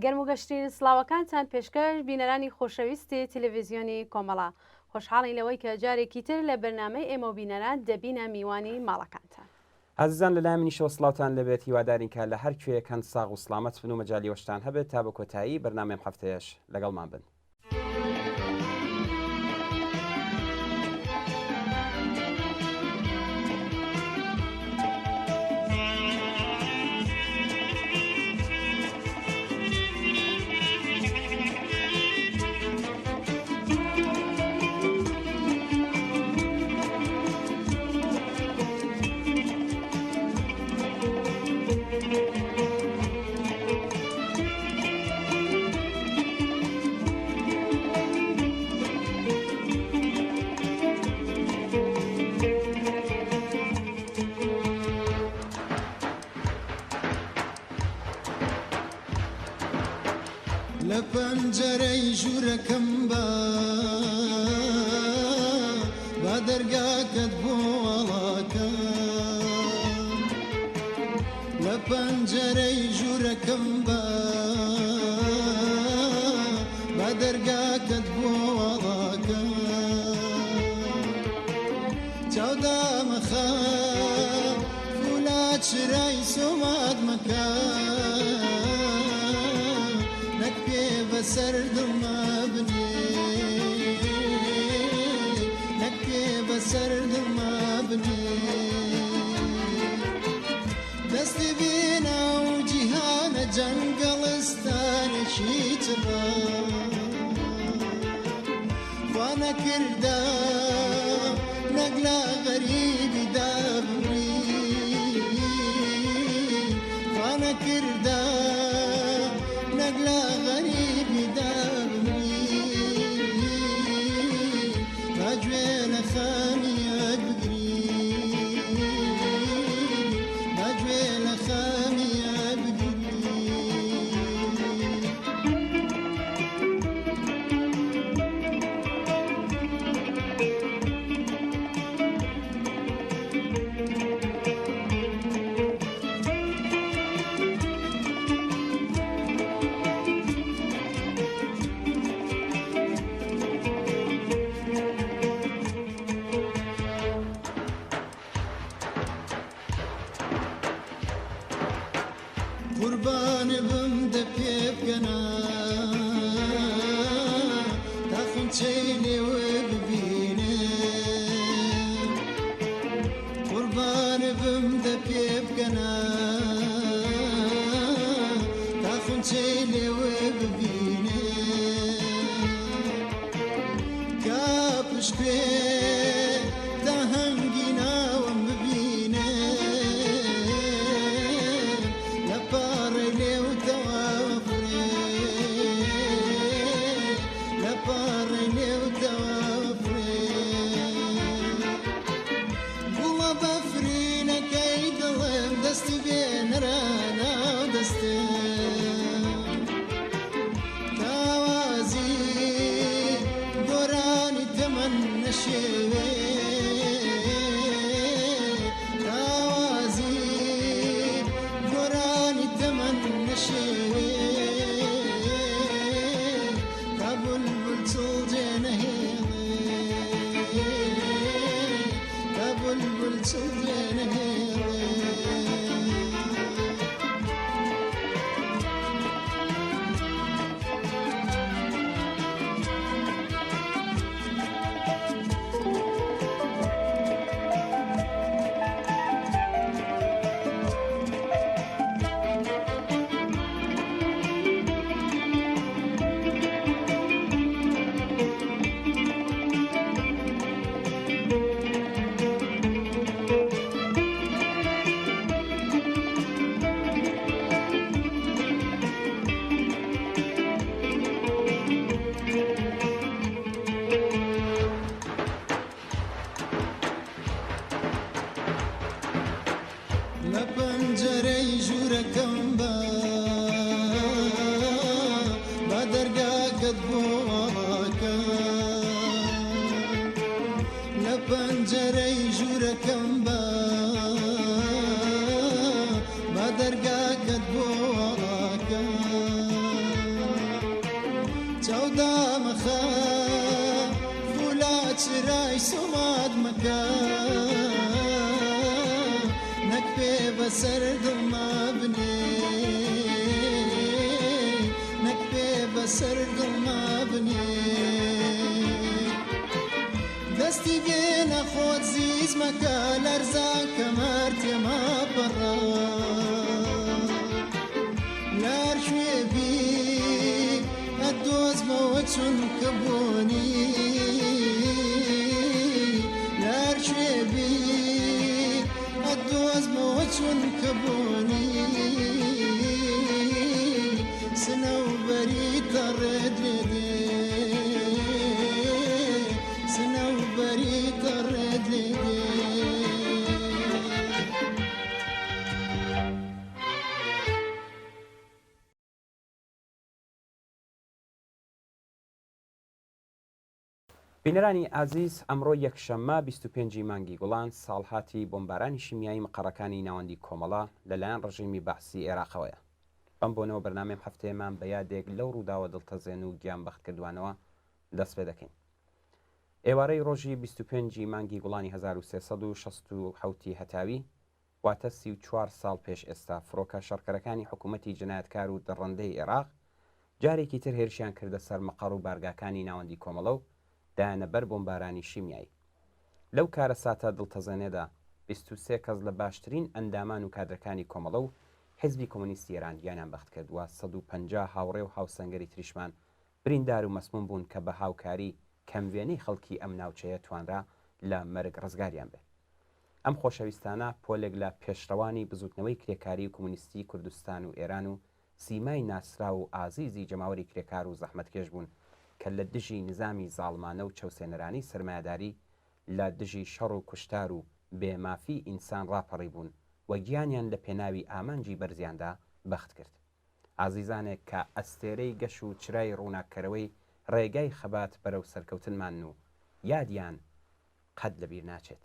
گەرم و گەشتین سلااوەکانتان پێشکەش بینەرانی خۆشەویستی تەلەڤیزیۆنی کۆمەڵا خۆشحاڵین لەوەی کە جارێکی تر لە بەرنامەی ئێمە و بینەران دەبینە میوانی ماڵەکانتان. ئازیزان لەلای منیشەوە سڵاوتان لەبێت هیوادارین کە لە هەر کوێیەکەن ساغ و سلامەت بن و مەجالیەوەشتان هەبێت تا بە کۆتایی بەرنامەی هەفتەیەش لەگەڵمان بن. لە پەنجەرەی ژوورەکەم با دەرگاکەت بۆ وڵاکەم لە پەنجەرەی ژوورەکەم با دەرگاکەت بۆ وڵاکەم چاودامەخە فولا چرای سۆمات مەکە بەسەر دڵما بنێ نەکێ بەسەر دڵما بنێ دەستی بێنا و جیهانە جەنگەڵستانێکی چڕە خوا نەکردا نەگلا غەریبی دابڕی خوا نەکردا نەگلا غەریبی دابڕی با گوێ لە خامیەک بگری با گوێ لە خامیەک بگری قوربانێ بم دە پێ بگەنە تا خونچەی لێوە ببینێ قوربانێ بم دە پێ بگەنە تا خونچەی لێوە ببینێ کا پشتێ تا هەنگی ناوم ببینێ لە پەنجەرەی ژوورەکەم با دەرگاکەت بۆ وڵاکەم لە پەنجەرەی ژوورەکەم با لا پەنجەرەی ژوورەکەم با دەرگاکەت بۆ وڵاکەم مەکە نەک پێ بەسەر دڵما بنێ نەک پێ بەسەر دڵما بنێ دەستی گێنە خۆت زیز مەکە لەرزا کەمەر تێما پەڕە لار شوێبی ئەدۆزمەوە چونکە بۆنی لار شوێبی ئەدۆزمەوە چونکە بۆنی سنەوبەری تەڕێت لێدێ سنەوبەری تەڕێت لێدێ بینەرانی ئازیز ئەمڕۆ یەکشەممە 25 مانگی گوڵان ساڵهاتی بۆمبارانی شیمیایی مقڕەکانی ناوەندی کۆمەڵە لەلایەن ڕژیمی بەعسی عێراقەوەیە. بەم بۆنەوە بەرنامەی هەفتەیەمان بە یادێک لەو ڕووداوە دڵتەزێن و گیان بەختکردوانەوە دەست پێ دەکەین. ئێوارەی ڕۆژی 25 مانگی گوڵانی 1367 هەتاوی واتە 34 ساڵ پێش ئێستا فڕۆکە شەڕکەرەکانی حکوومەتی جنایەتکار و دڕندەی عێراق جارێکی تر هێرشیان کردە سەر مەقەڕ و بارگاکانی ناوەندی کۆمەڵە و دایانەبەر بۆمبارانی شیمیایی. لەو کارە ساتە دڵتەزێنێدا 23 کەس لە باشترین ئەندامان و کادرەکانی کۆمەڵە و حیزبی کۆمۆنیستی ئێران گیانیان بەخت کرد و 150 هاوڕێ و هاوسەنگەری تریشمان بریندار و مەسموم بوون کە بە هاوکاری کەموێنەی خەڵکی ئەم ناوچەیە توانرا لە مەرگ ڕزگاریان بێت. ئەم خۆشەویستانە پۆلێک لە پێشڕەوانی بزوتنەوەی کرێکاری و کۆمونیستی کوردستان و ئێران و سیمای ناسرا و ئازیزی جەماوەری کرێکار و زەحمەتکێش بوون کە لە دژی نظامی زاڵمانە و چەوسێنەرانی سرمایهداری لە دژی شەڕ و کوشتار و بێمافی ئینسان ڕاپەڕی بوون و گیانیان لە پێناوی ئامانجی بەرزیاندا بەخت کرد. ئازیزانێک کە ئەستێرەی گەش و چرای ڕووناکەرەوەی ڕێگای خەبات بەرەو سەرکەوتنمان و یادیان قەت لەبیر ناچێت.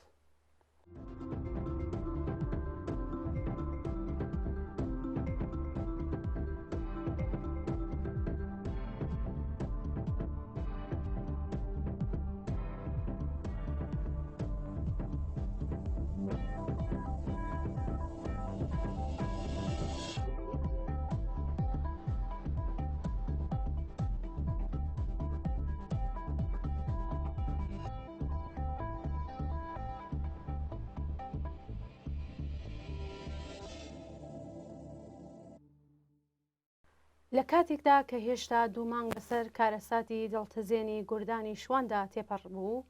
لە کاتێکدا کە هێشتا دوو مانگ بەسەر کارەساتی دڵتەزێنی گوردانی شواندا تێپەڕ بوو،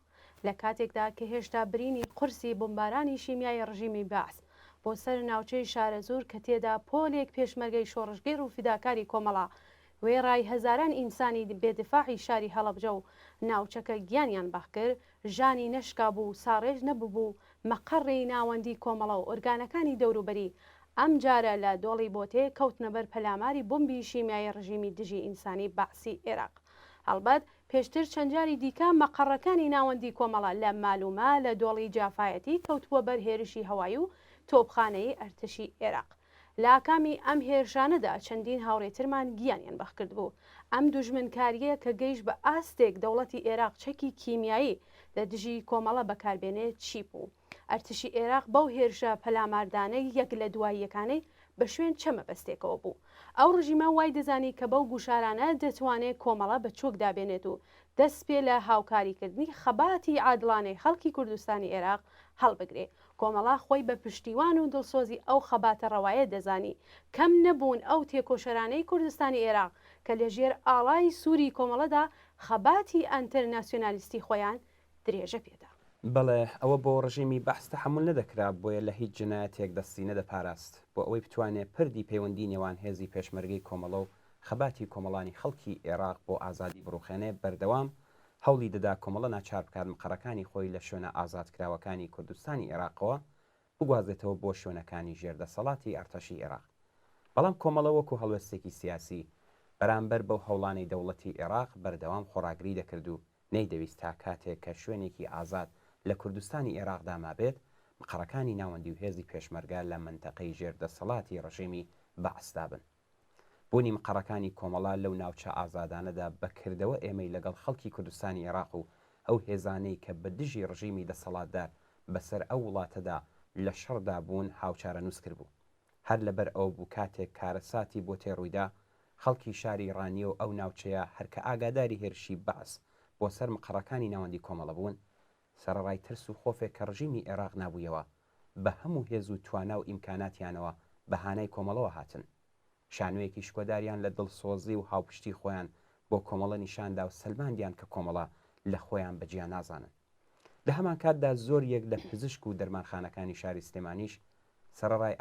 لە کاتێکدا کە هێشتا برینی قورسی بۆمبارانی شیمیای ڕژیمی بەعس بۆ سەر ناوچەی شارەزور کە تێدا پۆلێک پێشمەرگەی شۆڕژگیر و فیداکاری کۆمەڵە وێڕای هەزاران ئینسانی بێدفاعی شاری هەڵەبجە و ناوچەکە گیانیان باخ کرد، ژانی نەشکا بوو، ساڕێژ نەبوو، مەقەڕی ناوەندی کۆمەڵە و ئۆرگانەکانی دەوروبەری ئەم جارە لە دۆڵی بۆتێ کەوتنەبەر پەلاماری بۆمبی شیمیایی ڕژیمی دژی ئینسانی بەعسی عێراق. هەڵبەت پێشتر چەندجاری دیکە مەقەڕەکانی ناوەندی کۆمەڵە لە مالومە لە دۆڵی جافایەتی کەوتووە بەر هێرشی هەوایی و تۆپخانەی ئەرتشی عێراق. لە ئاکامی ئەم هێرشانەدا چەندین هاوڕێترمان گیانیان بەخ کرد بوو. ئەم دوژمنکاریە کە گەیشت بە ئاستێک دەوڵەتی عێراق چەکی کیمیایی لە دژی کۆمەڵە بەکاربێنێت چی بوو. ئەرتشی عێراق بەو هێرشە پەلاماردانەی یەک لە دوای یەکانەی بە شوێن چەمە بەستێکەوە بوو. ئەو ڕژیمە وای دەزانی کە بەو گوشارانە دەتوانێت کۆمەڵە بە چۆک دابێنێت و دەست پێ لە هاوکاریکردنی خەباتی عادڵانەی خەڵکی کوردستانی عێراق هەڵبگرێ. کۆمەڵا خۆی بە پشتیوان و دڵسۆزی ئەو خەباتە ڕەوایە دەزانی کەم نەبوون ئەو تێکۆشەرانەی کوردستانی عێراق کە لەژێر ئاڵای سووری کۆمەڵەدا خەباتی ئەنتەرناسیۆنالیستی خۆیان درێژە پێدا. بەڵێ ئەوە بۆ ڕژیمی بەعس تەحمل نەدەکرا بۆیە لە هیچ جنایەتێک دەستی نەدەپاراست بۆ ئەوەی بتوانێت پردی پەیوەندی نێوان هێزی پێشمەرگەی کۆمەڵە و خەباتی کۆمەڵانی خەڵکی عێراق بۆ ئازادی بڕوخێنێ بەردەوام هەوڵی دەدا کۆمەڵە ناچار بکات مقەڕەکانی خۆی لە شوێنە ئازادکراوەکانی کوردستانی عێراقەوە بگوازێتەوە بۆ شوێنەکانی ژێردەسەڵاتی ئەرتەشی عێراق. بەڵام کۆمەڵە وەکو هەڵوێستێکی سیاسی بەرامبەر بەو هەوڵانی دەوڵەتی عێراق بەردەوام خۆڕاگری دەکرد و نەیدەویست تا کاتێک کە شوێنێکی ئازاد لە کوردستانی عێراقدا مابێت مقەڕەکانی ناوەندی و هێزی پێشمەرگە لە منتەقەی ژێردەسەڵاتی ڕژیمی بەعسدا بن. بوونی مقەڕەکانی کۆمەڵا لەو ناوچە ئازادانەدا بەکردەوە ئێمەی لەگەڵ خەڵکی کوردستانی عێراق و ئەو هێزانەی کە بە دژی ڕژیمی دەسەڵاتدار بەسەر ئەو وڵاتەدا لە شەڕدا بوون هاوچارە نووس کرد بوو. هەر لەبەر ئەو بوو کاتێک کارەساتی بۆ تێڕوویدا خەڵکی شاری ڕانیە و ئەو ناوچەیە هەرکە ئاگاداری هێرشی بەعس بۆ سەر مقڕەکانی ناوەندی کۆمەڵە بوون، سەرڕای ترس و خۆفێک کە ڕژیمی عێراق نابوویەوە بە هەموو هێز و توانا و ئیمکاناتیانەوە بەهانەی کۆمەڵەوە هاتن. شانوەیەکی شکۆداریان لە دڵسۆزی و هاوپشتی خۆیان بۆ کۆمەڵە نیشاندا و سەلماندیان کە کۆمەڵە لە خۆیان بەجیان نازانن. لە هەمان کاتدا زۆر یەک لە پزیشک و دەرمانخانەکانی شاری سلێمانیش سەرڕای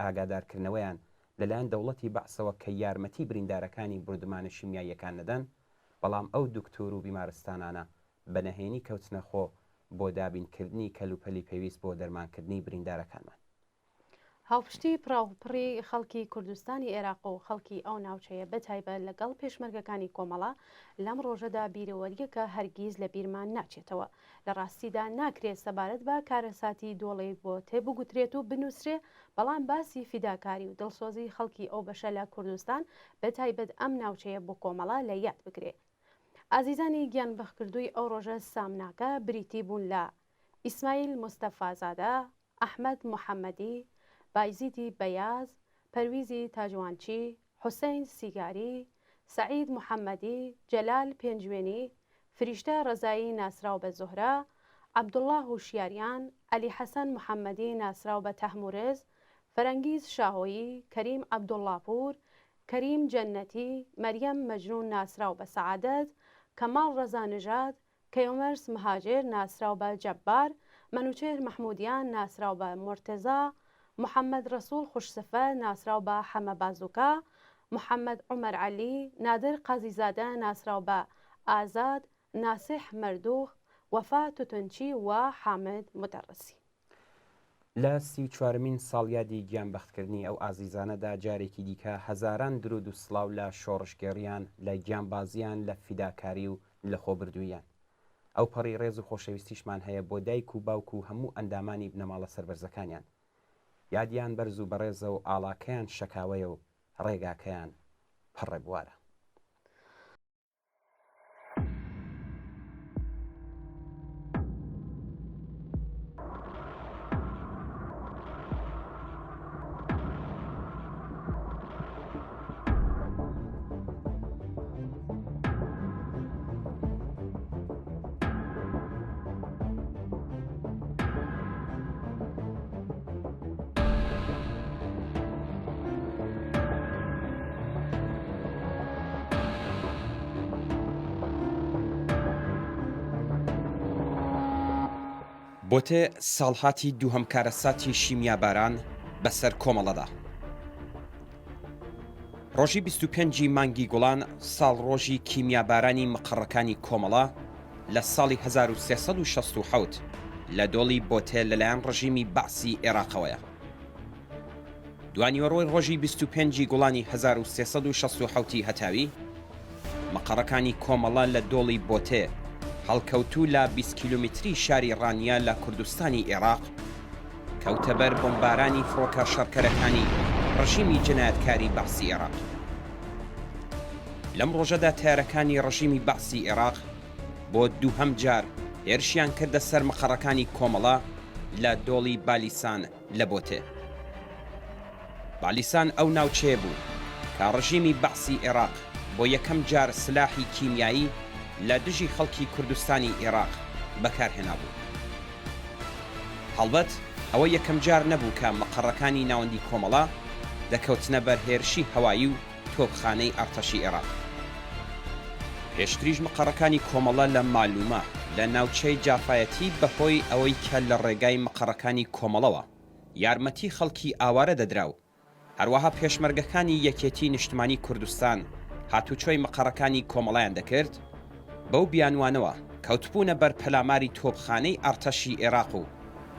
ئاگادارکردنەوەیان لەلایەن دەوڵەتی بەعسەوە کە یارمەتی بریندارەکانی بردومانە شیمیاییەکان نەدەن، بەڵام ئەو دکتۆر و بیمارستانانە بەنەهێنی کەوتنە خۆ بۆ دابینکردنی کەلوپەلی پێویست بۆ دەرمانکردنی بریندارەکانمان. هاوپشتی پڕاوپڕی خەڵکی کوردستانی عێراق و خەڵکی ئەو ناوچەیە بەتایبەت لەگەڵ پێشمەرگەکانی کۆمەڵە لەم ڕۆژەدا بیرەوەریەکە هەرگیز لە بیرمان ناچێتەوە. لە ڕاستیدا ناکرێت سەبارەت بە کارەساتی دۆڵی بۆ تێبگوترێت و بنووسرێ، بەڵام باسی فیداکاری و دڵسۆزی خەڵکی ئەو بەشە لە کوردستان بەتایبەت ئەم ناوچەیە بۆ کۆمەڵە لە یاد بکرێت. ئازیزانی گیان بەخکردووی ئەو ڕۆژە سامناکە بریتی بوون لە ئیسماعیل مستەفازادە، ئەحمەد محەممەدی، بایزیدی بەیاز، پەرویزی تاجوانچی، حوسین سیگاری، سعید محەممەدی، جەلال پێنجوێنی، فریشتە ڕەزایی ناسراو بە زۆهرە، عەبدوڵڵا هوشیاریان، عەلی حەسەن محەممەدی ناسراو بە تەحمورز، فەرەنگیز شاهۆیی، کەریم عەبدوڵڵاپور، کەریم جەنەتی، مەریەم مەجنون ناسراو بە سەعادەت، کەماڵ ڕەزانژاد، کەیومەرس مهاجر ناسراو بە جەبار، مەنوچێر مەحمودیان ناسراو بە مرتێزا، محەممەد ڕەسوول خوشسفە ناسراو بە حەمە بازووکە، محەممەد عومەر عەلی، نادر قازیزادە ناسراو بە ئازاد، ناسح مەردوخ، وەفا توتنچی و حامد مدەڕسی. لە 34مین ساڵیادی گیانبەختکردنی ئەو ئازیزانەدا جارێکی دیکە هەزاران درود و سڵاو لە شۆڕشگێڕیان، لە گیانبازیان، لە فیداکاری و لە خۆبردوویان. ئەو پەڕی ڕێز و خۆشەویستیشمان هەیە بۆ دایک و باوک و هەموو ئەندامانی بنەماڵە سەربەرزەکانیان. یادیان بەرز و بەڕێزە و ئاڵاکەیان شەکاوەیە و ڕێگاکەیان پڕێ بوارە. بۆتێ ساڵهاتی دووهەم کارەساتی شیمیاباران بەسەر کۆمەڵەدا. ڕۆژی 25 مانگی گوڵان ساڵ ڕۆژی کیمیابارانی مقڕەکانی کۆمەڵە لە ساڵی 1367 لە دۆڵی بۆتێ لەلایەن ڕژیمی بەعسی عێراقەوەیە. دوانیوەڕۆی ڕۆژی 25 گوڵانی 1367 هەتاوی مقڕەکانی کۆمەڵە لە دۆڵی بۆتێ هەڵکەوتوو لە 20 کیلومتری شاری ڕانیا لە کوردستانی عێراق کەوتەبەر بۆمبارانی فڕۆکە شەڕکەرەکانی ڕژیمی جنایەتکاری بەعسی عێراق. لەم ڕۆژەدا تایارەکانی ڕژیمی بەعسی عێراق بۆ دووهەم جار هێرشیان کردە سەر مقڕەکانی کۆمەڵە لە دۆڵی بالیسان لە بۆتێ. بالیسان ئەو ناوچەیە بوو کە ڕژیمی بەعسی عێراق بۆ یەکەم جار سلاحی کیمیایی لە دژی خەڵکی کوردستانی عێراق بەکارهێنا بوو. هەڵبەت ئەوە یەکەم جار نەبوو کە مەقڕەکانی ناوەندی کۆمەڵە دەکەوتنە بەر هێرشی هەوایی و تۆپخانەی ئەرتەشی عێراق. پێشتریش مەقڕەکانی کۆمەڵە لە مالومە لە ناوچەی جافایەتی بەهۆی ئەوەی کە لە ڕێگای مەقڕەکانی کۆمەڵەوە یارمەتی خەڵکی ئاوارە دەدراو، هەروەها پێشمەرگەکانی یەکێتی نیشتمانی کوردستان هاتوچۆی مەقڕەکانی کۆمەڵیان دەکرد، بەو بیانوانەوە کەوتبوونە بەر پەلاماری تۆپخانەی ئەرتەشی عێراق و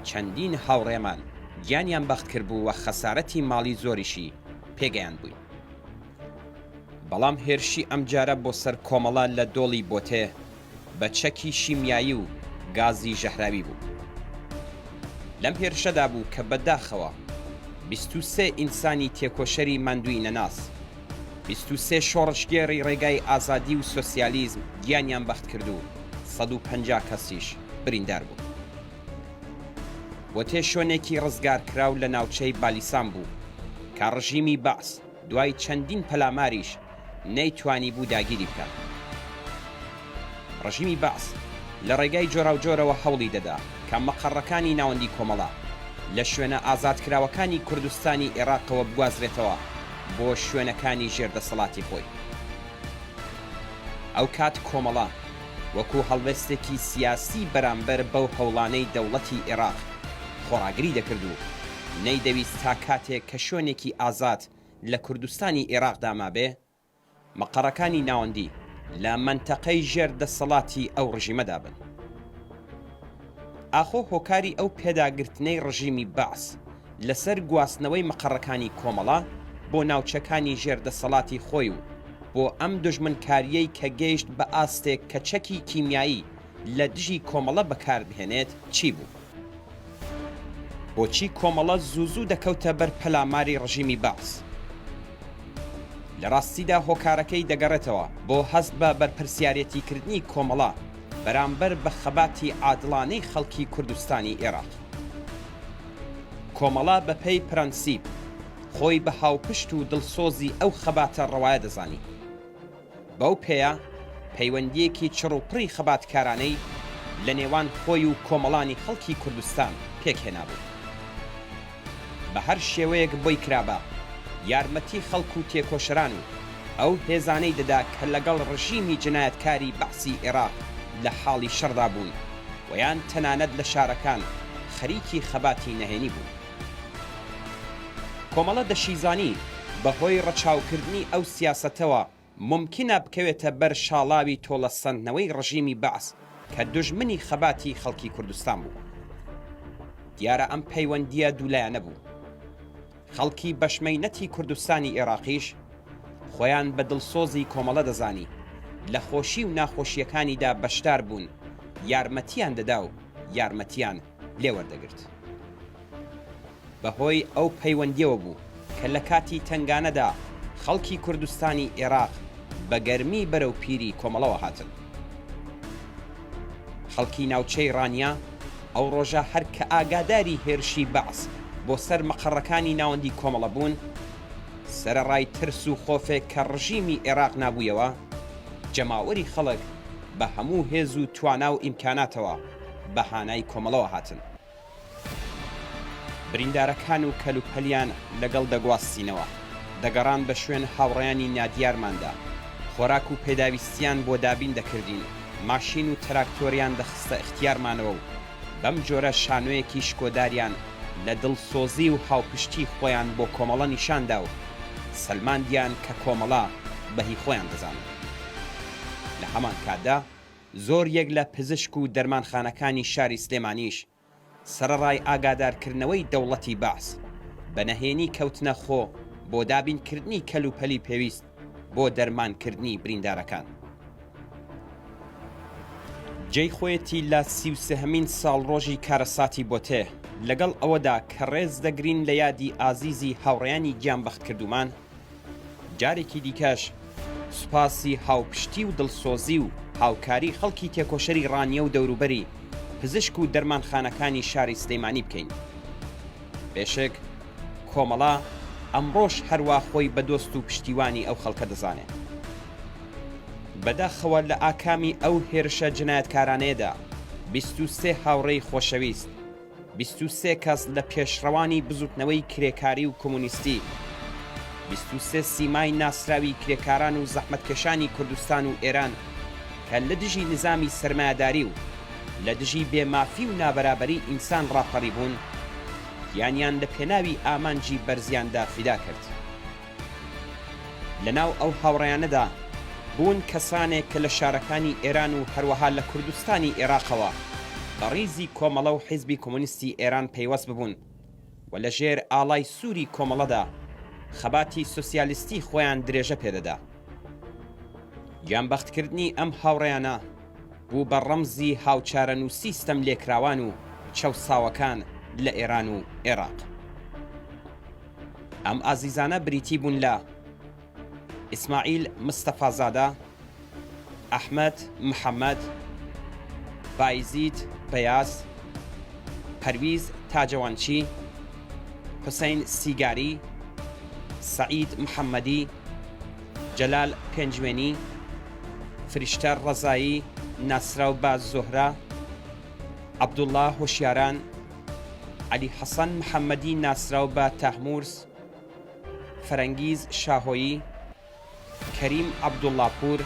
چەندین هاوڕێمان گیانیان بەخت کرد بوو و خەسارەتی ماڵی زۆریشی پێگەیان بووین. بەڵام هێرشی ئەمجارە بۆ سەر کۆمەڵە لە دۆڵی بۆتێ بە چەکی شیمیایی و گازی ژەهراوی بوو. لەم هێرشەدا بوو کە بەداخەوە 23 ئینسانی تێکۆشەری ماندووی نەناس، 23 شۆڕشگێڕی ڕێگای ئازادی و سۆسیالیزم گیانیان بەخت کرد و 150 کەسیش بریندار بوو. وتێ شوێنێکی ڕزگار کراو لە ناوچەی بالیسان بوو کە ڕژیمی بەعس دوای چەندین پەلاماریش نەیتوانی بوو داگیری بکات. ڕژیمی بەعس لە ڕێگای جۆراوجۆرەوە هەوڵی دەدا کە مەقەڕەکانی ناوەندی کۆمەڵە لە شوێنە ئازادکراوەکانی کوردستانی عێراقەوە بگوازرێتەوە بۆ شوێنەکانی ژێردەسەڵاتی خۆی. ئەو کات کۆمەڵە وەکو هەڵوێستێکی سیاسی بەرامبەر بەو هەوڵانەی دەوڵەتی عێراق خۆڕاگری دەکرد و نەیدەویست تا کاتێک کە شوێنێکی ئازاد لە کوردستانی عێراقدا مابێ مەقەڕەکانی ناوەندی لە منتەقەی ژێردەسەڵاتی ئەو ڕژیمەدا بن. ئاخۆ هۆکاری ئەو پێداگرتنەی ڕژیمی بەعس لەسەر گواستنەوەی مەقەڕەکانی کۆمەڵە بۆ ناوچەکانی ژێردەسەڵاتی خۆی و بۆ ئەم دژمنکاریەی کە گەیشت بە ئاستێک کە چەکی کیمیایی لە دژی کۆمەڵە بەکاربهێنێت چی بوو؟ بۆچی کۆمەڵە زوو دەکەوتە بەر پەلاماری ڕژیمی بەعس؟ لە ڕاستیدا هۆکارەکەی دەگەڕێتەوە بۆ هەست بە بەرپرسیارەتیکردنی کۆمەڵە بەرامبەر بە خەباتی عادڵانەی خەڵکی کوردستانی عێراق. کۆمەڵە بە پێی پرەنسیپ خۆی بە هاوپشت و دڵسۆزی ئەو خەباتە ڕەوایە دەزانی. بەو پێیە پەیوەندیەکی چڕوپڕی خەباتکارانەی لە نێوان خۆی و کۆمەڵانی خەڵکی کوردستان پێکهێنابوو. بە هەر شێوەیەک بۆی کرابە یارمەتی خەڵک و تێکۆشەران و ئەو هێزانەی دەدا کە لەگەڵ ڕژیمی جنایەتکاری بەعسی عێراق لە حاڵی شەڕدا بوون و یان تەنانەت لە شارەکان خەریکی خەباتی نەهێنی بوون. کۆمەڵە دەشیزانی بەهۆی ڕەچاوکردنی ئەو سیاسەتەوە ممکنە بکەوێتە بەر شاڵاوی تۆڵەسەندنەوەی ڕژیمی بەعس کە دژمنی خەباتی خەڵکی کوردستان بوو. دیارە ئەم پەیوەندیە دوولایەنە بوو. خەڵکی بەشمەینەتی کوردستانی عێراقیش خۆیان بە دڵسۆزی کۆمەڵە دەزانی لە خۆشی و ناخۆشیەکانیدا بەشدار بوون یارمەتیان دەدا و یارمەتیان لێوەردەگرت. بەهۆی ئەو پەیوەندیەوە بوو کە لە کاتی تنگانەدا خەڵکی کوردستانی عێراق بە گەرمی بەرەو پیری کۆمەڵەوە هاتن. خەڵکی ناوچەی ڕانیا ئەو ڕۆژە هەر کە ئاگاداری هێرشی بەعس بۆ سەر مەقەڕەکانی ناوەندی کۆمەڵە بوون، سەرەڕای ترس و خۆفێک کە ڕژیمی عێراق نابوویەوە، جەماوەری خەڵک بە هەموو هێز و توانا و ئیمکاناتەوە بەهانای کۆمەڵەوە هاتن. بریندارەکان و کەلوپەلیان لەگەڵ دەگواستینەوە، دەگەڕان بە شوێن هاوڕێیانی نادیارماندا، خۆراک و پێداویستیان بۆ دابین دەکردین، ماشین و تراکتۆریان دەخستە اختیارمانەوە و بەم جۆرە شانۆیەکی شکۆداریان لە دڵسۆزی و هاوپشتی خۆیان بۆ کۆمەڵە نیشاندا و سەلماندیان کە کۆمەڵە بەهی خۆیان دەزانن. لە هەمان کاتدا زۆر یەک لە پزیشک و دەرمانخانەکانی شاری سلێمانیش سەرەڕای ئاگادارکردنەوەی دەوڵەتی بەعس بە نەهێنی کەوتنە خۆ بۆ دابینکردنی کەلوپەلی پێویست بۆ دەرمانکردنی بریندارەکان. جێی خۆیەتی لە 33هەمین ساڵ ڕۆژی کارەساتی بۆتێ لەگەڵ ئەوەدا کە ڕێز دەگرین لە یادی ئازیزی هاوڕێیانی گیانبەخت کردومان، جارێکی دیکەش سوپاسی هاوپشتی و دڵسۆزی و هاوکاری خەڵکی تێکۆشەری ڕانیە و دەوروبەری پزیشک و دەرمانخانەکانی شاری سلێمانی بکەین. بێشک کۆمەڵە ئەمڕۆژ هەروە خۆی بە دۆست و پشتیوانی ئەو خەڵکە دەزانێت. بەداخەوە لە ئاکامی ئەو هێرشە جنایەتکارانەیەدا 23 هاوڕێی خۆشەویست، 23 کەس لە پێشڕەوانی بزوتنەوەی کرێکاری و کۆمونیستی، 23 سیمای ناسراوی کرێکاران و زەحمەتکێشانی کوردستان و ئێران کە لە دژی نظامی سەرمایەداری و لە دژی بێمافی و نابەرابەری ئینسان ڕاپەڕی بوون، یانیان لە پێناوی ئامانجی بەرزیاندا فیدا کرد. لەناو ئەو هاوڕێیانەدا بوون کەسانێک کە لە شارەکانی ئێران و هەروەها لە کوردستانی عێراقەوە بە ڕیزی کۆمەڵە و حیزبی کۆمونیستی ئێران پەیوەست ببوون و لە ژێر ئاڵای سووری کۆمەڵەدا خەباتی سۆسیالیستی خۆیان درێژە پێدەدا. گیانبەختکردنی ئەم هاوڕێیانە بوو بە ڕەمزی هاوچارەنووسی ستەم لێکراوان و چەوساوەکان لە ئێران و عێراق. ئەم ئازیزانە بریتی بوون لە ئیسماعیل مستەفازادە، ئەحمەد محەممەد، بایزید بەیاز، پەرویز تاجەوانچی، حوسین سیگاری، سعید محەممەدی، جەلال پێنجوێنی، فریشتە ڕەزایی ناسراو بە زۆهرە، عەبدوڵڵا هۆشیاران، عەلی حەسەن محەممەدی ناسراو بە تەحمورس، فەرەنگیز شاهۆیی، کەریم عەبدوڵڵاپور،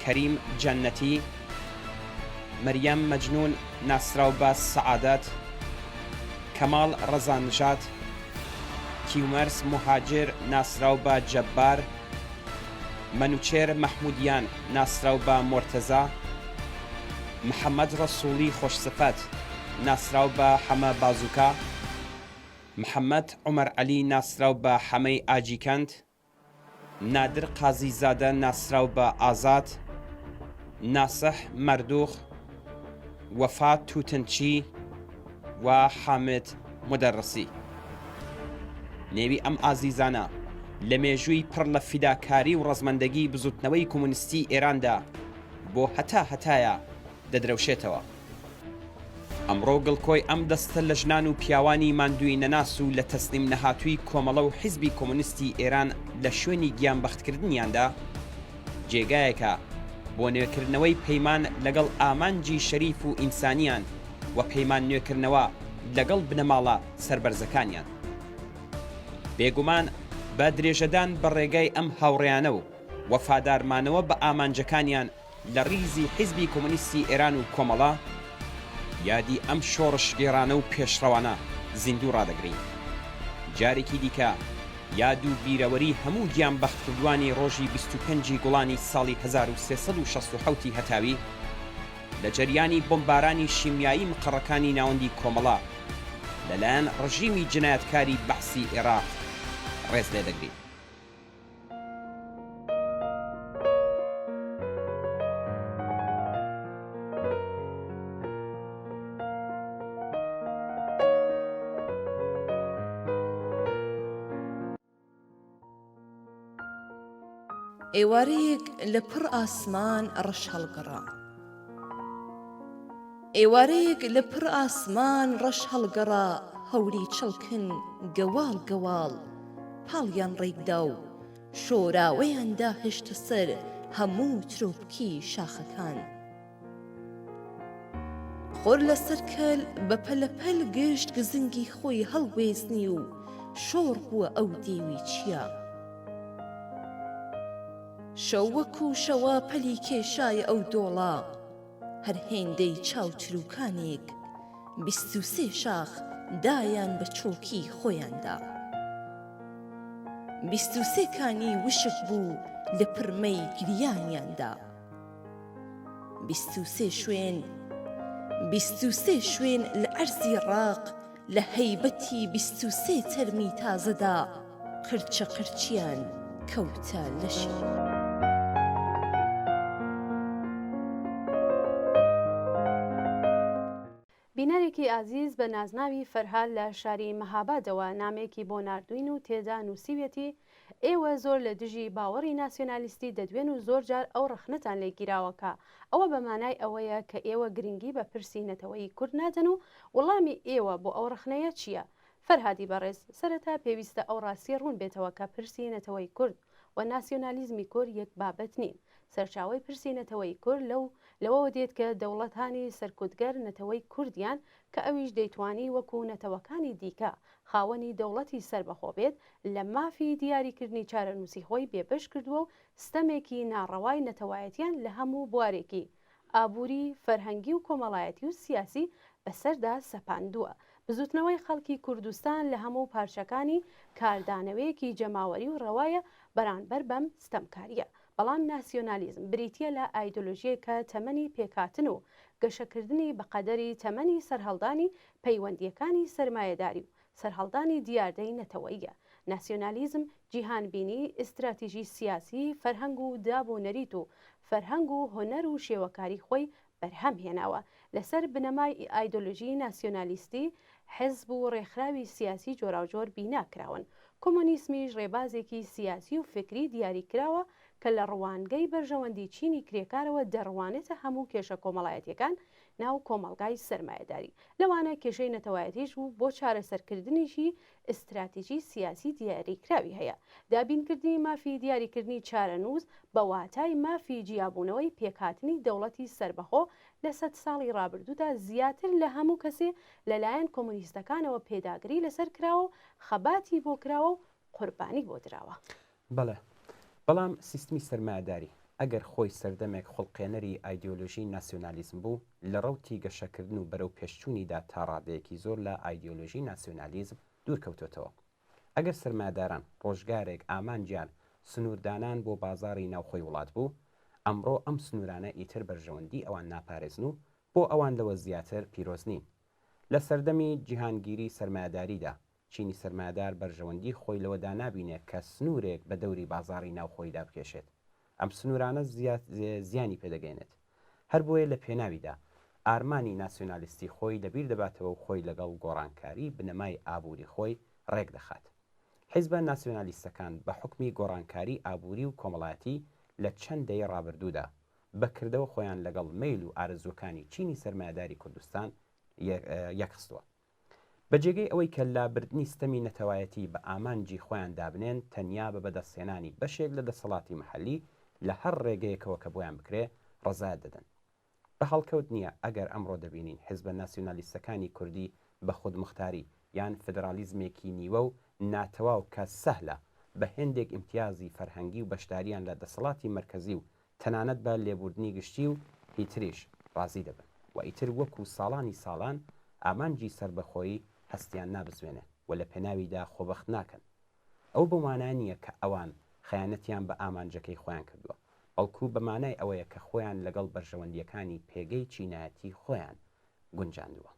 کەریم جەنەتی، مەریەم مەجنون ناسراو بە سەعادەت، کەماڵ ڕەزانژات، کیومەرس مهاجر ناسراو بە جەبار، منوچێر مەحمودیان ناسراو بە مۆرتەزا، محەممەد ڕەسووڵی خۆشسفەت ناسراو بە حەمە بازووکە، محەممەد عومەر عەلی ناسراو بە حەمەی ئاجیکەند، نادر قازیزادە ناسراو بە ئازاد، ناسح مەردوخ، وەفا تووتنچی و حامد مدەڕسی. نێوی ئەم ئازیزانە لە مێژووی پڕ لە فیداکاری و ڕەزمەندەگی بزوتنەوەی کۆمونیستی ئێراندا بۆ هەتایە دەدرەوشێتەوە. ئەمڕۆ گڵکۆی ئەم دەستە لە ژنان و پیاوانی ماندووی نەناس و لە تەسلیم نەهاتووی کۆمەڵە و حیزبی کۆمونیستی ئێران لە شوێنی گیانبەختکردنیاندا جێگایەکە بۆ نوێکردنەوەی پەیمان لەگەڵ ئامانجی شەریف و ئینسانیان و پەیمان نوێکردنەوە لەگەڵ بنەماڵە سربەرزەکانیان. بێگومان بە درێژەدان بە ڕێگای ئەم هاوڕێیانە و وەفادارمانەوە بە ئامانجەکانیان لە ڕیزی حیزبی کۆمونیستی ئێران و کۆمەڵە یادی ئەم شۆڕش گێڕانە و پێشڕەوانە زیندوو ڕادەگرین. جارێکی دیکە یاد و بیرەوەری هەموو گیان بەختکردوانی ڕۆژی 25 گوڵانی ساڵی 1367 هەتاوی لە جەریانی بۆمبارانی شیمیایی مقڕەکانی ناوەندی کۆمەڵە لەلایەن ڕژیمی جنایەتکاری بەعسی عێراق ڕێز لێ دەگرین. ئێوارەیەک لە پڕ ئاسمان ڕەش هەڵگەڕا. ئێوارەیەک لە پڕ ئاسمان ڕەش هەڵگەڕا، هەوری چڵکن گەواڵ گەواڵ پاڵیان ڕێکدا و شۆراوەیاندا هێشتە سەر هەموو ترۆپکی شاخەکان. خۆر لەسەر کەل بە پەلەپەل گشت گزنگی خۆی هەڵوێزنی و شۆڕ بووە ئەو دێوی چیا. شەو وەکو شەوە پەلی کێشایە ئەو دۆڵە، هەر هێندەی چاوتروکانێک 23 شاخ دایان بە چۆکی خۆیاندا. 23 کانی وشک بوو لە پرمەی گریانیاندا. 23 شوێن لە ئەرزی ڕاق لە هەیبەتی 23 تەرمی تازەدا قرچە قرچیان کەوتە لەشی. بینەرێکی ئازیز بە نازناوی فەرهاد لە شاری مەهابادەوە نامێکی بۆ ناردوین و تێدا نووسیوێتی ئێوە زۆر لە دژی باوەڕی ناسیۆنالیستی دەدوێن و زۆر جار ئەو ڕەخنەتان لێ گیراوەکە. ئەوە بە مانای ئەوەیە کە ئێوە گرنگی بە پرسی نەتەوەی کورد نادەن و وەڵامی ئێوە بۆ ئەو ڕەخنەیە چییە؟ فەرهادی بەڕێز، سەرەتا پێویستە ئەو ڕاستی ڕوون بێتەوە کە پرسی نەتەوەی کورد و ناسیۆنالیزمی کورد یەک بابەت نین. سەرچاوی پرسی نەتەوەی کورد لەوەوە دێت کە دەوڵەتانی سەرکوتگەر نەتەوەی کوردیان کە ئەویش دەیتوانی وەکو نەتەوەکانی دیکە خاوەنی دەوڵەتی سربەخۆ بێت لە مافی دیاریکردنی چارەنووسی خۆی بێبەش کردووە و ستەمێکی ناڕەوای نەتەوایەتیان لە هەموو بوارێکی ئابووری، فەرهەنگی و کۆمەڵایەتی و سیاسی بەسەردا سەپاندووە. بزوتنەوەی خەڵکی کوردستان لە هەموو پارچەکانی کاردانەوەیەکی جەماوەری و ڕەوایە بەرامبەر بەم ستەمکاریە. بەڵام ناسیۆنالیزم بریتیە لە ئایدۆلۆژیەکە تەمەنی پێکاتن و گەشەکردنی بەقەدەری تەمەنی سەرهەڵدانی پەیوەندیەکانی سەرمایەداری و سەرهەڵدانی دیاردەی نەتەوەییە. ناسیۆنالیزم جیهانبینی، ئستراتیژی سیاسی، فەرهەنگ و دابوونەریت و فەرهەنگ و هۆنەر و شێوەکاری خۆی بەرهەم هێناوە. لەسەر بنەمای ئایدۆلۆژی ناسیۆنالیستی حزب و ڕێکخراوی سیاسی جۆراوجۆر بیناکراون. کۆمۆنیسمیش ڕێبازێکی سیاسی و فکری دیاری کراوە کە لە ڕوانگەی بەرژەوەندی چینی کرێکارەوە دەڕوانێتە هەموو کێشە کۆمەڵایەتیەکان ناو کۆمەلگای سەرمایەداری. لەوانە کێشەی نەتەوایەتیش و بۆ چارەسەرکردنیشی ئستراتیژی سیاسی دیاریکراوی هەیە. دابینکردنی مافی دیاریکردنی چارەنووس بە واتای مافی جیابوونەوەی پێکهاتنی دەوڵەتی سربەخۆ لە 100 ساڵی ڕابردوودا زیاتر لە هەموو کەسێ لەلایەن کۆمونیستەکانەوە پێداگری لەسەر کراوە و خەباتی بۆ کراوە و قوربانی بۆ دراوە. بەڵام سیستمی سەرمایەداری ئەگەر خۆی سەردەمێک خوڵقێنەری ئایدۆلۆژی ناسیۆنالیزم بوو لە ڕەوتی گەشەکردن و بەرەو پێشچوونیدا تا ڕادەیەکی زۆر لە ئایدۆلۆژی ناسیۆنالیزم دوورکەوتوتەوە. ئەگەر سەرمایەداران ڕۆژگارێک ئامانجیان سنووردانان بۆ بازاڕی ناوخۆی وڵات بوو، ئەمڕۆ ئەم سنوورانە ئیتر بەرژەوەندی ئەوان ناپارێزن و بۆ ئەوان لەوە زیاتر پیرۆز نین. لە سەردەمی جیهانگیری سەرمایەداریدا چینی سەرمایەدار بەرژەوەندی خۆی لەوەدا نابینێت کە سنوورێک بە دەوری بازاڕی ناوخۆیدا بکێشێت. ئەم سنوورانە زیانی پێدەگەێنێت. هەر بۆیە لە پێناویدا ئارمانی ناسیۆنالیستی خۆی لەبیر دەباتەوە و خۆی لەگەڵ گۆڕانکاری بنەمای ئابووری خۆی ڕێک دەخات. حیزبە ناسیۆنالیستەکان بە حکمی گۆڕانکاری ئابووری و کۆمەڵایەتی لە چەندەی ڕابردوودا بەکردەوە خۆیان لەگەڵ میل و ئارزوەکانی چینی سەرمایەداری کوردستان یەکخستووە. بەجێگەی ئەوەی کە لابردنی ستەمی نەتەوایەتی بە ئامانجی خۆیان دابنێن تەنیا بە بەدەستێنانی بەشێک لە دەسەڵاتی محەلی لە هەر ڕێگەیەکەوە کە بۆیان بکرێ ڕزایەت دەدەن. بە هەڵکەوت نییە ئەگەر ئەمڕۆ دەبینین حیزبە ناسیۆنالیستەکانی کوردی بە خودمختاری یان فدرالیزمێکی نیوە و ناتەواو کە سەهلە بە هێندێک ئیمتیازی فەرهەنگی و بەشداریان لە دەسەڵاتی مرکزی و تەنانەت بە لێبوردنی گشتی و هیتریش ڕازی دەبن و ئیتر وەکو ساڵان ئامانجی سربەخۆیی هەستیان نابزوێنێ و لە پێناویدا خۆبەخت ناکەن. ئەو بەمانە نییە کە ئەوان خەیانەتیان بە ئامانجەکەی خۆیان کردووە، بەڵکو بەمانای ئەوەیە کە خۆیان لەگەڵ بەرژەوەندیەکانی پێگەی چینایەتی خۆیان گونجاندووە.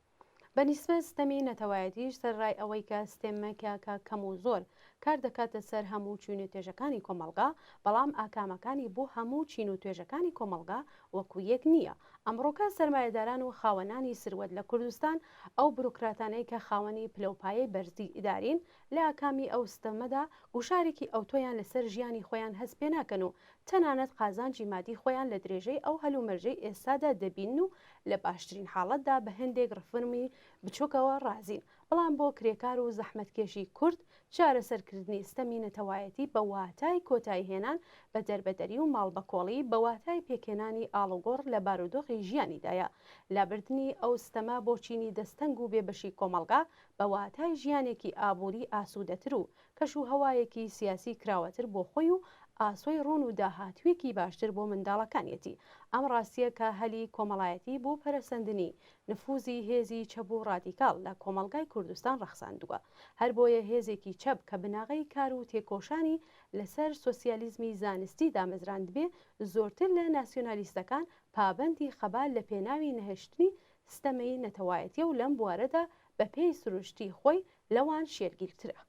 بەنسبەت ستەمی نەتەوایەتیش سەرڕای ئەوەی کە ستێمەکە کەم و زۆر کار دەکاتە سەر هەموو چین و توێژەکانی کۆمەلگا، بەڵام ئاکامەکانی بۆ هەموو چین و توێژەکانی کۆمەلگا وەکو یەک نییە. ئەمڕۆکە سەرمایەداران و خاوەنانی سروەت لە کوردستان ئەو بروکراتانەی کە خاوەنی پلەپایەی بەرزی ئیدارین لە ئاکامی ئەو ستەمەدا گوشارێکی ئەوتۆیان لەسەر ژیانی خۆیان هەست پێ ناکەن و تەنانەت قازانجی مادی خۆیان لە درێژەی ئەو هەلومەرجەی ئێستادا دەبین و لە باشترین حاڵەتدا بە هەندێک ڕفرمی بچووکەوە ڕازین. بەڵام بۆ کرێکار و زەحمەتکێشی کورد چارەسەرکردنی ستەمی نەتەوایەتی بە واتای کۆتایی هێنان بە دەربەدەری و ماڵبەکۆڵی بە واتای پێکێنانی ئاڵوگۆڕ لە بارودۆخی ژیانیدایە. لابردنی ئەو ستەما بۆ چینی دەستەنگ و بێبەشی کۆمەلگا بە واتای ژیانێکی ئابووری ئاسوودەتر و کەش و هەوایەکی سیاسی کراوەتر بۆ خۆی و ئاسۆی ڕوون و داهاتوێکی باشتر بۆ منداڵەکانیەتی. ئەم ڕاستیە کە هەلی کۆمەڵایەتی بۆ پەرەسەندنی نفوزی هێزی چەب و ڕادیکاڵ لە کۆمەلگای کوردستان ڕەخساندووە. هەر بۆیە هێزێکی چەب کە بناغی کار و تێکۆشانی لەسەر سۆسیالیزمی زانستی دامەزراند بێ زۆرتر لە ناسیۆنالیستەکان پابەندی خەبال لە پێناوی نەهێشتنی ستەمەی نەتەوایەتیە و لەم بوارەدا بە پێی سروشتی خۆی لەوان شێرگیرترە.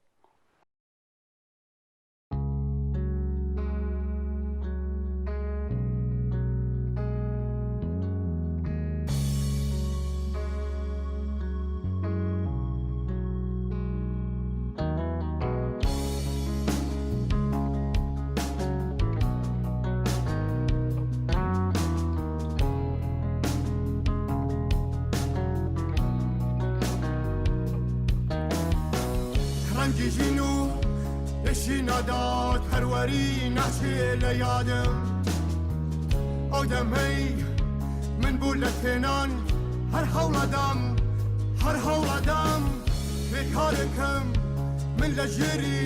ڕەنگیژین و یەشی نادات هەروەری ناچێ لە یادم ئەو دەمەی من بوو لە پێنان هەر هەوڵەدام بێکارەکەم من لە ژێری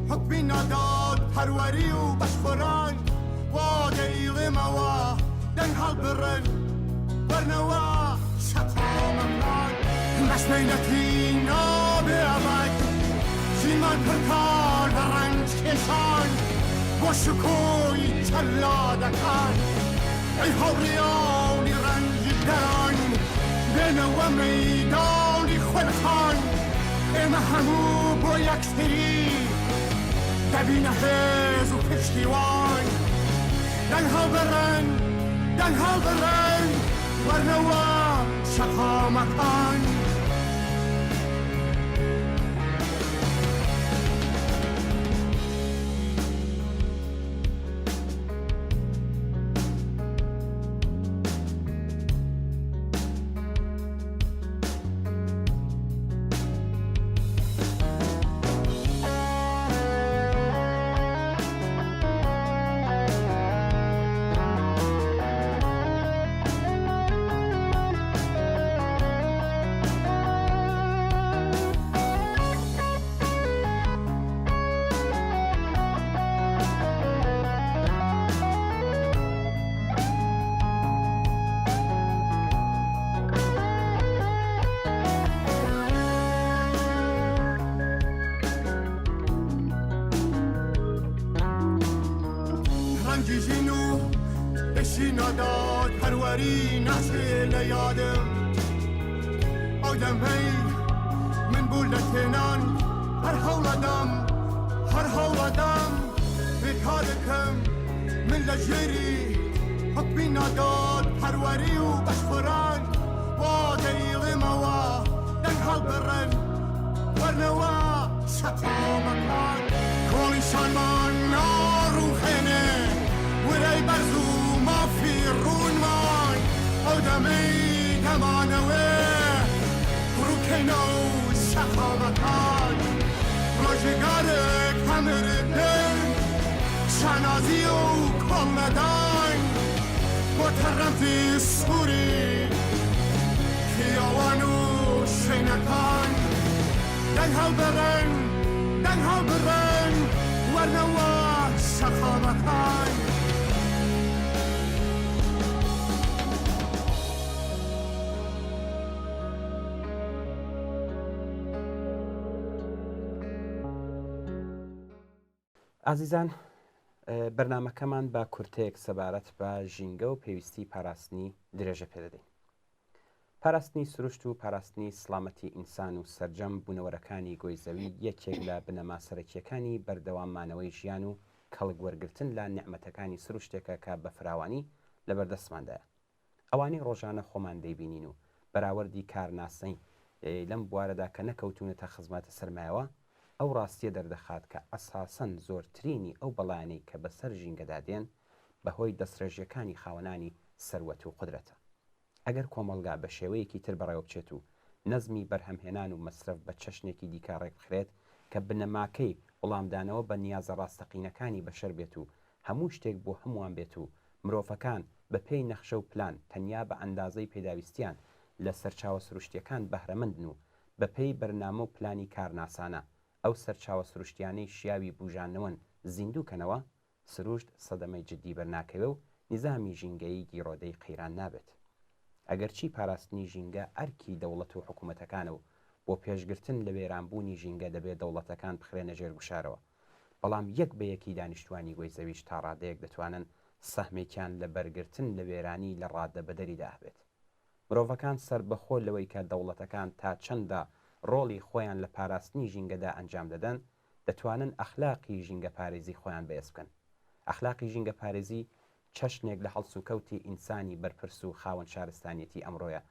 حکمی نادات هەروەری و بەشخۆران وا دەیڵێمەوە دەنگ هەڵبڕن بەرنەوە شەتامەمان مەسمەینەتی نابێ ئەبد ژیمان پڕکار لە ڕەنج کێشان بۆ شکۆی چەلادەکان ئەی هەوڕیانی ڕەنجی دەران بێنەوە مەیدانی خوێنخان ئێمە هەموو بۆ یەکتری دەبینە هێز و پشتیوان دەنگ هەڵبڕن وەرنەوە شەقامەکان چی نداد پروری نشه لیادم آدم هی من بولتنان هر حولدم بکارکم من لجری حکمی نداد پروری و بشفران و دیل موا دنگ حال برن ورنوا شطا مکان کولیشان من ناروخنه ولی برزو مافی رون من آدمی دمانوه روکنو شطا مکان روشگاره کمردن شنازی و کلدان مترمتی سوری کیاوانو شینکان دنگ هاو برن ورنوا شخامکان ئازیزان بەرنمەکەمان بە کورتەیەک سەبارەت بە ژینگە و پێویستی پاراستنی درێژە پێدەدەین. پاراستنی سروشت و پاراستنی سڵامەتی ئینسان و سەرجەم بوونەوەرەکانی گۆیزەوی یەکێک لە بنەما سەرەکیەکانی بەردەواممانەوەی ژیان و کەڵگوەرگرتن لە نعمەتەکانی سروشتێکە کە بە فراوانی لەبەردەستماندایە. ئەوانەی ڕۆژانە خۆمان دەیبینین و بەراوردی کارناسەی لەم بوارەدا کە نەکەوتونەتە خزمەتە سەرمایەوە ئەو ڕاستیە دەردەخات کە ئەساسەن زۆرترینی ئەو بەڵانەی کە بەسەر ژینگەدا دێن بەهۆی دەستڕێژیەکانی خاوەنانی سەروەت و قودرەتە. ئەگەر کۆمەڵگا بە شێوەیەکی تر بەڕێوە بچێت و نەزمی بەرهەمهێنان و مەسرف بە چەشنێکی دیکە ڕێک بخرێت کە بنەماکەی وەڵامدانەوە بە نیازە ڕاستەقینەکانی بەشەر بێت و هەموو شتێک بۆ هەمووان بێت و مرۆڤەکان بە پێی نەخشە و پلان تەنیا بە ئەندازەی پێداویستیان لە سەرچاوە سروشتیەکان بەهرەمەندن و بە پێی بەرنامە و پلانی کارناسانە ئەو سەرچاوە سروشتیانەی شیاوی بوژانەوەن زیندووکەنەوە سروشت سەدەمەی جددی بەرناکەوێ و نیزامی ژینگەی گیرۆدەی قەیران نابێت. ئەگەرچی پاراستنی ژینگە ئەرکی دەوڵەت و حکوومەتەکانە و بۆ پێشگرتن لە وێرانبوونی ژینگە دەبێت دەوڵەتەکان بخرێنە ژێرگوشارەوە، بەڵام یەک بە یەکی دانیشتوانی گۆیزەویش تا ڕادەیەک دەتوانن سەهمێکیان لە بەرگرتن لە وێرانی لە ڕادە بەدەریدا هەبێت. مرۆڤەکان سەر بەخۆ لەوەی کە دەوڵەتەکان تا چەندە ڕۆڵی خۆیان لە پاراستنی ژینگەدا ئەنجام دەدەن دەتوانن ئەخلاقی ژینگە پارێزی خۆیان بەهێز بکەن. ئەخلاقی ژینگە پارێزی چەشنێک لە هەڵس و کەوتی ئینسانی بەرپرس و خاوەن شارستانیەتی ئەمڕۆیە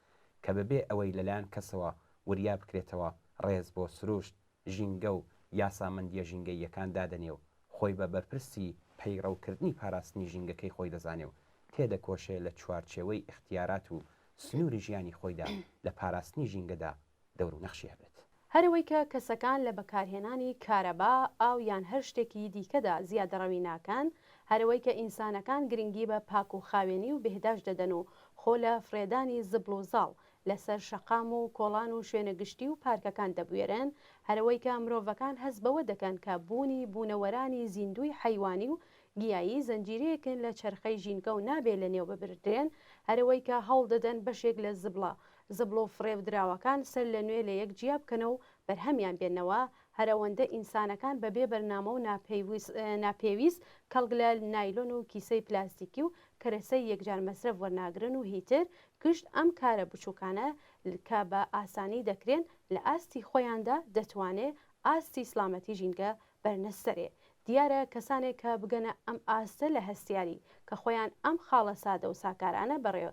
کە بەبێ ئەوەی لەلایەن کەسەوە وریا بکرێتەوە ڕێز بۆ سروشت ژینگە و یاسامەندیە ژینگەی یەکان دادەنێ و خۆی بە بەرپرسی پەیڕەوکردنی پاراستنی ژینگەکەی خۆی دەزانێ و تێدەکۆشێ لە چوارچێوەی اختیارات و سنووری ژیانی خۆیدا لە پاراستنی ژینگەدا دەور و نەخشی هەبێت. هەروەی کە کەسەکان لە بەکارهێنانی کارەبا ئاو یان هەر شتێکی دیکەدا زیادەڕەوی ناکەن، هەروەی کە ئینسانەکان گرنگی بە پاک و خاوێنی و بەهداش دەدەن و خۆ لە فرێدانی زبڵ و زاڵ لەسەر شەقام و کۆڵان و شوێنە گشتی و پارکەکان دەبوێرن، هەروەی کە مرۆڤەکان هەست بەوە دەکەن کە بوونەوەرانی زیندوی حەیوانی و گیایی زەنجیرەیەکن لە چرخەی ژینگە و نابێت لە نێو ببردرێن، هەروەی کە هەوڵ دەدەن بەشێک لە زبڵ و فڕێودراوەکان سەر لە نوێ لە یەک جیا بکەنە و بەرهەمیان بێنەوە، هەرەوەندە ئینسانەکان بەبێ بەرنامە و ناپێویست کەڵک لە نایلۆن و کیسەی پلاستیکی و کەرەسەی یەکجار مەسرف وەرناگرن و هیتر گشت ئەم کارە بچووکانە کە بە ئاسانی دەکرێن لە ئاستی خۆیاندا دەتوانێت ئاستی سڵامەتی ژینگە بەرنەسەرێ. دیارە کەسانێک کە بگەنە ئەم ئاستە لە هەستیاری کە خۆیان ئەم خاڵە سادە و ساکارانە بەڕێ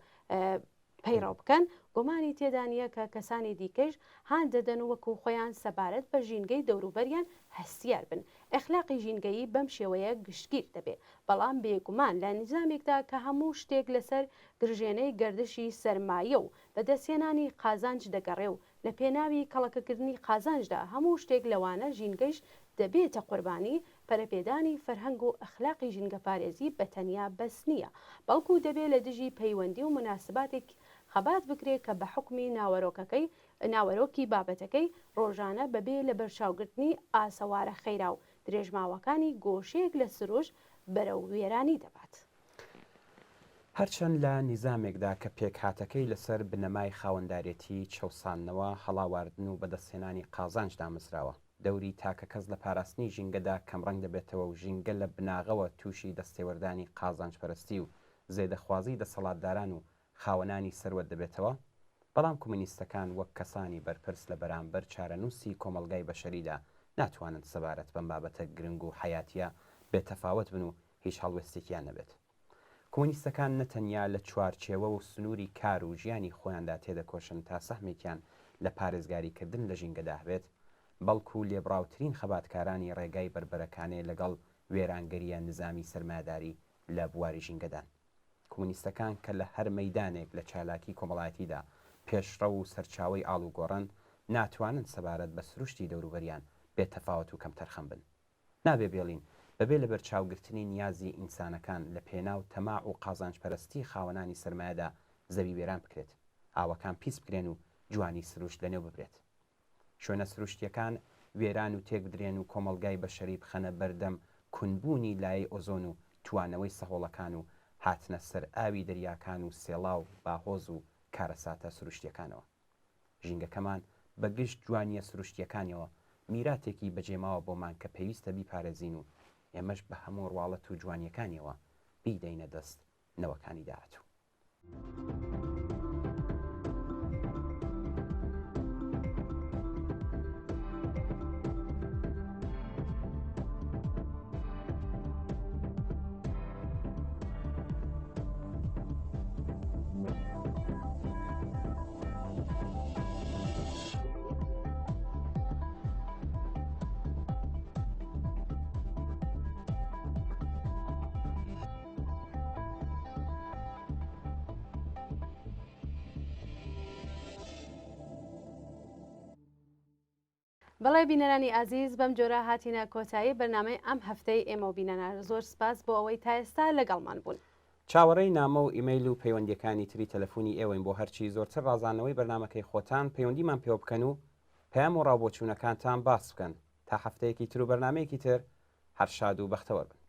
پەیڕەو بکەن، گۆمانی تێدانە کە کەسانی دیکەش هاان دەدەن وەکو خۆیان سەبارەت بە ژینگەی دەوروبەریان هەستیار بن. ئەخلاقی ژینگەیی بەم شێوەیە گشتگیر دەبێت، بەڵام بێگومان لە نیزامێکدا کە هەموو شتێک لەسەر گرژێنەی گەردشی سەرمایە و بەدەستێنانی قازانج دەگەڕێ و لە پێناوی کەڵەکەکردنی قازانجدا هەموو شتێک لەوانە ژینگەیش دەبێتە قوربانی پەرەپێدانی فەرهەنگ و ئەخلاقی ژینگە پارێزی بە تەنیا بەس نییە، بەڵکو دەبێت لە دژی پەیوەندی و مناسباتێک خەبات بکرێت کە بە حکمی ناوەرۆکی بابەتەکەی ڕۆژانە بەبێ لە بەرچاوگرتنی ئاسەوارە خەیرا و درێژماوەکانی گۆشەیەک لە سروش بەرەو وێرانی دەبات. هەرچەند لە نیزامێکدا کە پێکهاتەکەی لەسەر بنەمای خاوەندارێتی چەوسانەوە هەڵاواردن و بەدەستێنانی قازانج دامەزراوە، دەوری تاکە کەس لە پاراستنی ژینگەدا کەمڕەنگ دەبێتەوە و ژینگە لە بناغەوە تووشی دەستێوەردانی قازانج پەرستی و زێدەخوازی دەسەڵاتداران و خاوەنانی سەروەت دەبێتەوە، بەڵام کۆمونیستەکان وەک کەسانی بەرپرس لە بەرامبەر چارەنووسی کۆمەڵگای بەشەریدا ناتوانن سەبارەت بەم بابەتە گرنگ و حیاتیە بێتەفاوت بن و هیچ هەڵوێستێکیان نەبێت. کۆمونیستەکان نەتەنیا لە چوارچێوە و سنووری کار و ژیانی خۆیاندا تێدەکۆشن تا سەهمێکیان لە پارێزگاریکردن لە ژینگەدا هەبێت، بەڵکو لێبڕاوترین خەباتکارانی ڕێگای بربەرەکانەیە لەگەڵ وێرانگەریە نظامی سەرمایه‌داری لە بواری ژینگەدان. کۆمونیستەکان کە لە هەر مەیدانێک لە چالاکی کۆمەڵایەتیدا پێشڕە و سەرچاوی ئاڵوگۆڕن ناتوانن سەبارەت بە سروشتی دەوروبەریان بێتەفاوت و کەم تەرخەم بن. نابێ بێڵین بەبێ لە بەرچاوگرتنی نیازی ئینسانەکان لە پێناو تەماع و قازانجپەرستی خاوەنانی سەرمایەدا زەوی وێران بکرێت، ئاوەکان پیس بکرێن و جوانی سروشت لەنێو ببرێت. شوێنە سروشتیەکان وێران و تێک بدرێن و کۆمەڵگای بەشەری بخەنە بەردەم کونبوونی لای ئۆزۆن و توانەوەی سەهۆڵەکان و هاتنە سەر ئاوی دەریاکان و سێڵاو باهۆز و کارەساتە سروشتیەکانەوە. ژینگەکەمان بە گشت جوانیە سروشتیەکانیەوە میراتێکی بەجێماوە بۆمان کە پێویستە بیپارێزین و ئێمەش بە هەموو ڕواڵەت و جوانیەکانیەوە بیدەینە دەست نەوەکانی داهاتوو. بەڵێ بینەرانی ئازیز بەم جۆرە هاتینە کۆتایی بەرنامەی ئەم هەفتەی ئێمە و بینەرە. زۆر سپاس بۆ ئەوەی تا ئێستا لەگەڵمان بوون. چاوەڕێی نامە و ئیمەیل و پەیوەندیەکانی تری تەلەفۆنی ئێوەین بۆ هەرچی زۆرتر ڕازانەوەی بەرنمەکەی خۆتان پەیوەندیمان پێ بکەن و پەیام و ڕاوبۆچوونەکانتان باس بکەن تا هەفتەیەکی تر و بەرنمەیەکی تر هەر شاد و بەختەوە بن.